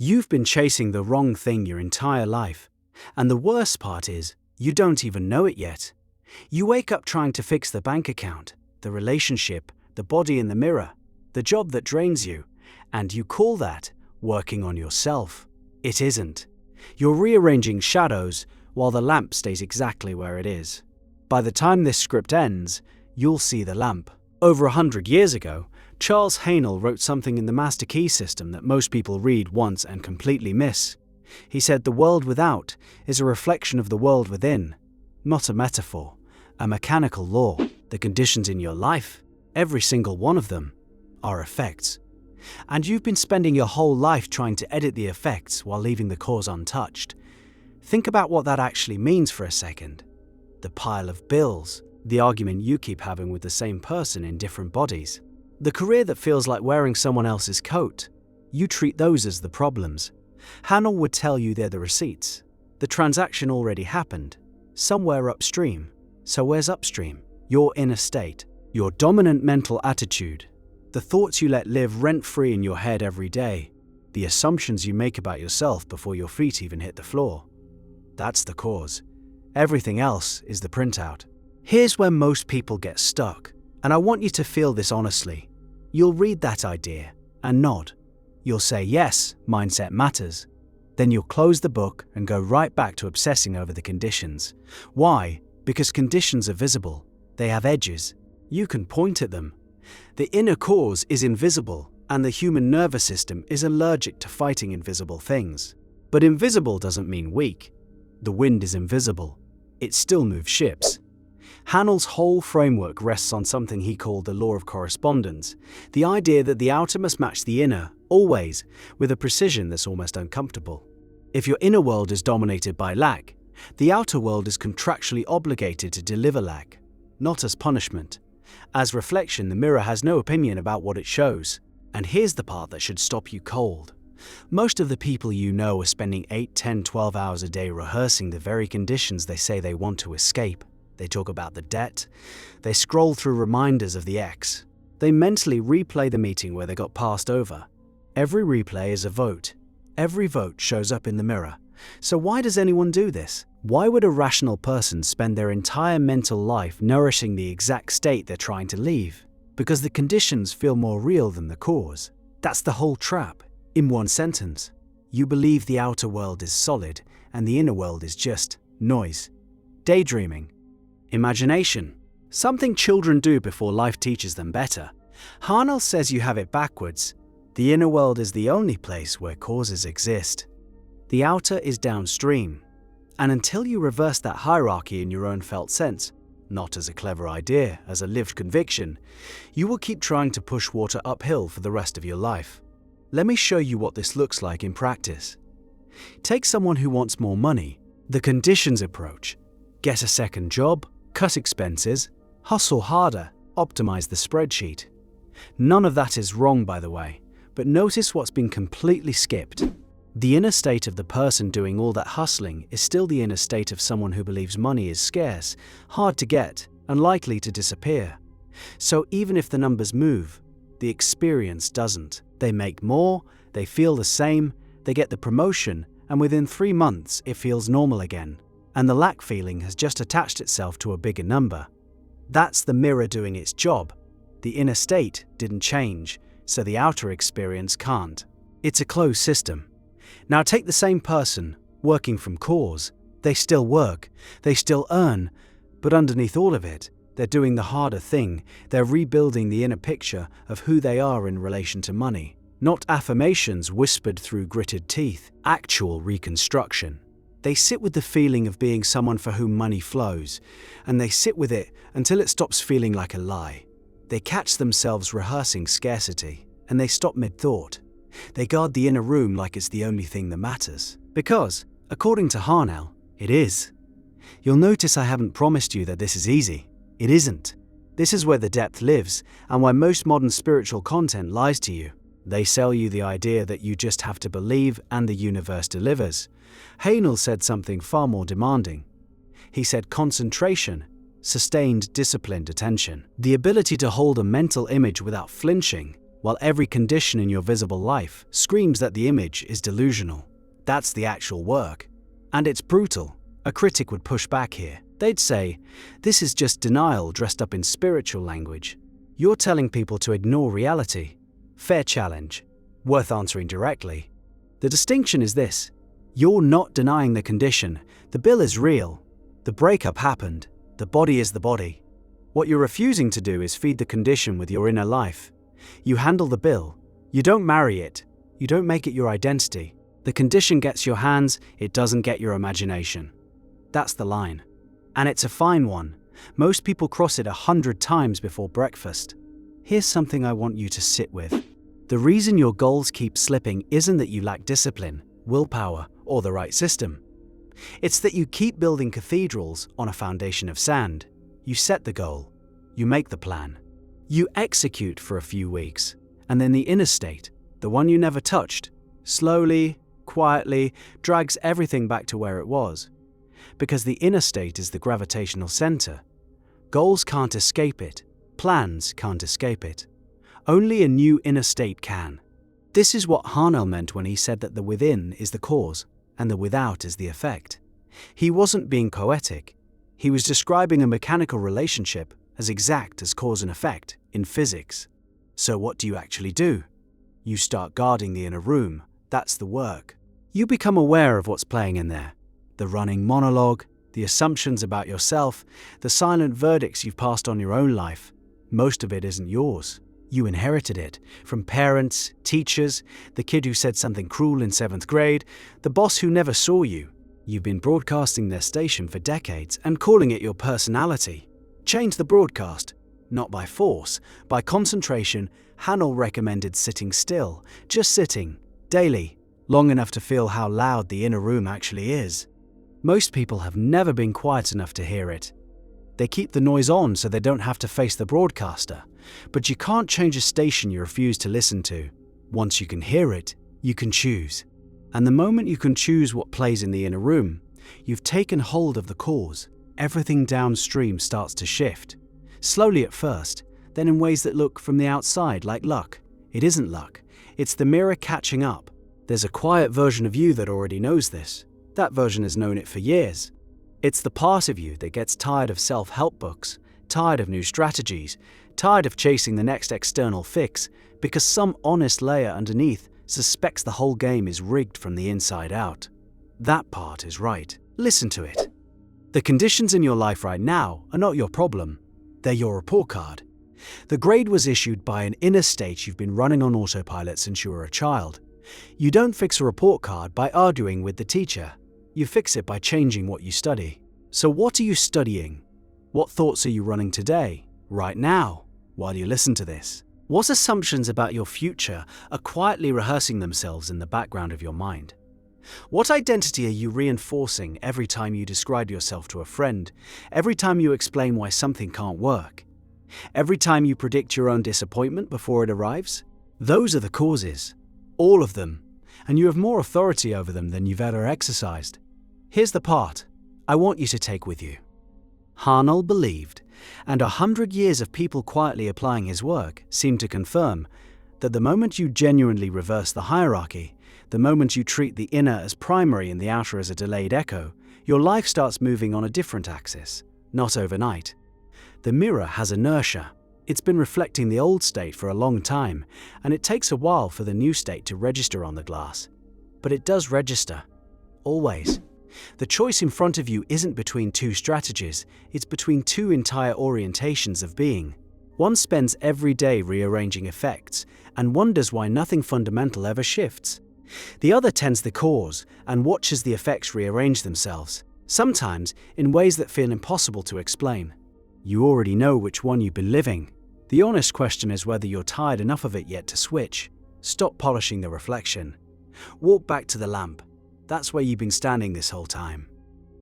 You've been chasing the wrong thing your entire life. And the worst part is, you don't even know it yet. You wake up trying to fix the bank account, the relationship, the body in the mirror, the job that drains you, and you call that working on yourself. It isn't. You're rearranging shadows while the lamp stays exactly where it is. By the time this script ends, you'll see the lamp. Over 100 years ago, Charles Haanel wrote something in the master key system that most people read once and completely miss. He said the world without is a reflection of the world within, not a metaphor, a mechanical law. The conditions in your life, every single one of them, are effects. And you've been spending your whole life trying to edit the effects while leaving the cause untouched. Think about what that actually means for a second. The pile of bills, the argument you keep having with the same person in different bodies, the career that feels like wearing someone else's coat. You treat those as the problems. Haanel would tell you they're the receipts. The transaction already happened, somewhere upstream. So where's upstream? Your inner state, your dominant mental attitude, the thoughts you let live rent-free in your head every day, the assumptions you make about yourself before your feet even hit the floor. That's the cause. Everything else is the printout. Here's where most people get stuck, and I want you to feel this honestly. You'll read that idea and nod. You'll say, yes, mindset matters. Then you'll close the book and go right back to obsessing over the conditions. Why? Because conditions are visible. They have edges. You can point at them. The inner cause is invisible, and the human nervous system is allergic to fighting invisible things. But invisible doesn't mean weak. The wind is invisible. It still moves ships. Haanel's whole framework rests on something he called the law of correspondence, the idea that the outer must match the inner, always, with a precision that's almost uncomfortable. If your inner world is dominated by lack, the outer world is contractually obligated to deliver lack, not as punishment. As reflection, the mirror has no opinion about what it shows. And here's the part that should stop you cold. Most of the people you know are spending 8, 10, 12 hours a day rehearsing the very conditions they say they want to escape. They talk about the debt. They scroll through reminders of the ex. They mentally replay the meeting where they got passed over. Every replay is a vote. Every vote shows up in the mirror. So why does anyone do this? Why would a rational person spend their entire mental life nourishing the exact state they're trying to leave? Because the conditions feel more real than the cause. That's the whole trap. In one sentence, you believe the outer world is solid and the inner world is just noise. Daydreaming. Imagination. Something children do before life teaches them better. Haanel says you have it backwards. The inner world is the only place where causes exist. The outer is downstream. And until you reverse that hierarchy in your own felt sense, not as a clever idea, as a lived conviction, you will keep trying to push water uphill for the rest of your life. Let me show you what this looks like in practice. Take someone who wants more money, the conditions approach. Get a second job, cut expenses, hustle harder, optimize the spreadsheet. None of that is wrong, by the way, but notice what's been completely skipped. The inner state of the person doing all that hustling is still the inner state of someone who believes money is scarce, hard to get, and likely to disappear. So even if the numbers move, the experience doesn't. They make more, they feel the same, they get the promotion, and within 3 months it feels normal again. And the lack feeling has just attached itself to a bigger number. That's the mirror doing its job. The inner state didn't change, so the outer experience can't. It's a closed system. Now take the same person, working from cause. They still work, they still earn, but underneath all of it, they're doing the harder thing. They're rebuilding the inner picture of who they are in relation to money. Not affirmations whispered through gritted teeth, actual reconstruction. They sit with the feeling of being someone for whom money flows, and they sit with it until it stops feeling like a lie. They catch themselves rehearsing scarcity, and they stop mid-thought. They guard the inner room like it's the only thing that matters. Because, according to Haanel, it is. You'll notice I haven't promised you that this is easy. It isn't. This is where the depth lives, and why most modern spiritual content lies to you. They sell you the idea that you just have to believe and the universe delivers. Haanel said something far more demanding. He said concentration, sustained disciplined attention, the ability to hold a mental image without flinching, while every condition in your visible life screams that the image is delusional. That's the actual work. And it's brutal. A critic would push back here. They'd say, this is just denial dressed up in spiritual language. You're telling people to ignore reality. Fair challenge. Worth answering directly. The distinction is this. You're not denying the condition. The bill is real. The breakup happened. The body is the body. What you're refusing to do is feed the condition with your inner life. You handle the bill. You don't marry it. You don't make it your identity. The condition gets your hands, it doesn't get your imagination. That's the line. And it's a fine one. Most people cross it 100 times before breakfast. Here's something I want you to sit with. The reason your goals keep slipping isn't that you lack discipline, willpower, or the right system. It's that you keep building cathedrals on a foundation of sand. You set the goal. You make the plan. You execute for a few weeks. And then the inner state, the one you never touched, slowly, quietly drags everything back to where it was. Because the inner state is the gravitational center. Goals can't escape it. Plans can't escape it. Only a new inner state can. This is what Haanel meant when he said that the within is the cause and the without is the effect. He wasn't being poetic. He was describing a mechanical relationship as exact as cause and effect in physics. So what do you actually do? You start guarding the inner room. That's the work. You become aware of what's playing in there. The running monologue, the assumptions about yourself, the silent verdicts you've passed on your own life. Most of it isn't yours. You inherited it from parents, teachers, the kid who said something cruel in 7th grade, the boss who never saw you. You've been broadcasting their station for decades and calling it your personality. Change the broadcast. Not by force, by concentration. Haanel recommended sitting still, just sitting, daily, long enough to feel how loud the inner room actually is. Most people have never been quiet enough to hear it. They keep the noise on so they don't have to face the broadcaster. But you can't change a station you refuse to listen to. Once you can hear it, you can choose. And the moment you can choose what plays in the inner room, you've taken hold of the cause. Everything downstream starts to shift. Slowly at first, then in ways that look from the outside like luck. It isn't luck. It's the mirror catching up. There's a quiet version of you that already knows this. That version has known it for years. It's the part of you that gets tired of self-help books, tired of new strategies, tired of chasing the next external fix because some honest layer underneath suspects the whole game is rigged from the inside out. That part is right. Listen to it. The conditions in your life right now are not your problem. They're your report card. The grade was issued by an inner state you've been running on autopilot since you were a child. You don't fix a report card by arguing with the teacher. You fix it by changing what you study. So what are you studying? What thoughts are you running today, right now, while you listen to this? What assumptions about your future are quietly rehearsing themselves in the background of your mind? What identity are you reinforcing every time you describe yourself to a friend, every time you explain why something can't work, every time you predict your own disappointment before it arrives? Those are the causes, all of them, and you have more authority over them than you've ever exercised. Here's the part I want you to take with you. Haanel believed, and 100 years of people quietly applying his work seem to confirm, that the moment you genuinely reverse the hierarchy, the moment you treat the inner as primary and the outer as a delayed echo, your life starts moving on a different axis, not overnight. The mirror has inertia. It's been reflecting the old state for a long time, and it takes a while for the new state to register on the glass. But it does register. Always. The choice in front of you isn't between two strategies, it's between two entire orientations of being. One spends every day rearranging effects and wonders why nothing fundamental ever shifts. The other tends the cause and watches the effects rearrange themselves, sometimes in ways that feel impossible to explain. You already know which one you've been living. The honest question is whether you're tired enough of it yet to switch. Stop polishing the reflection. Walk back to the lamp. That's where you've been standing this whole time.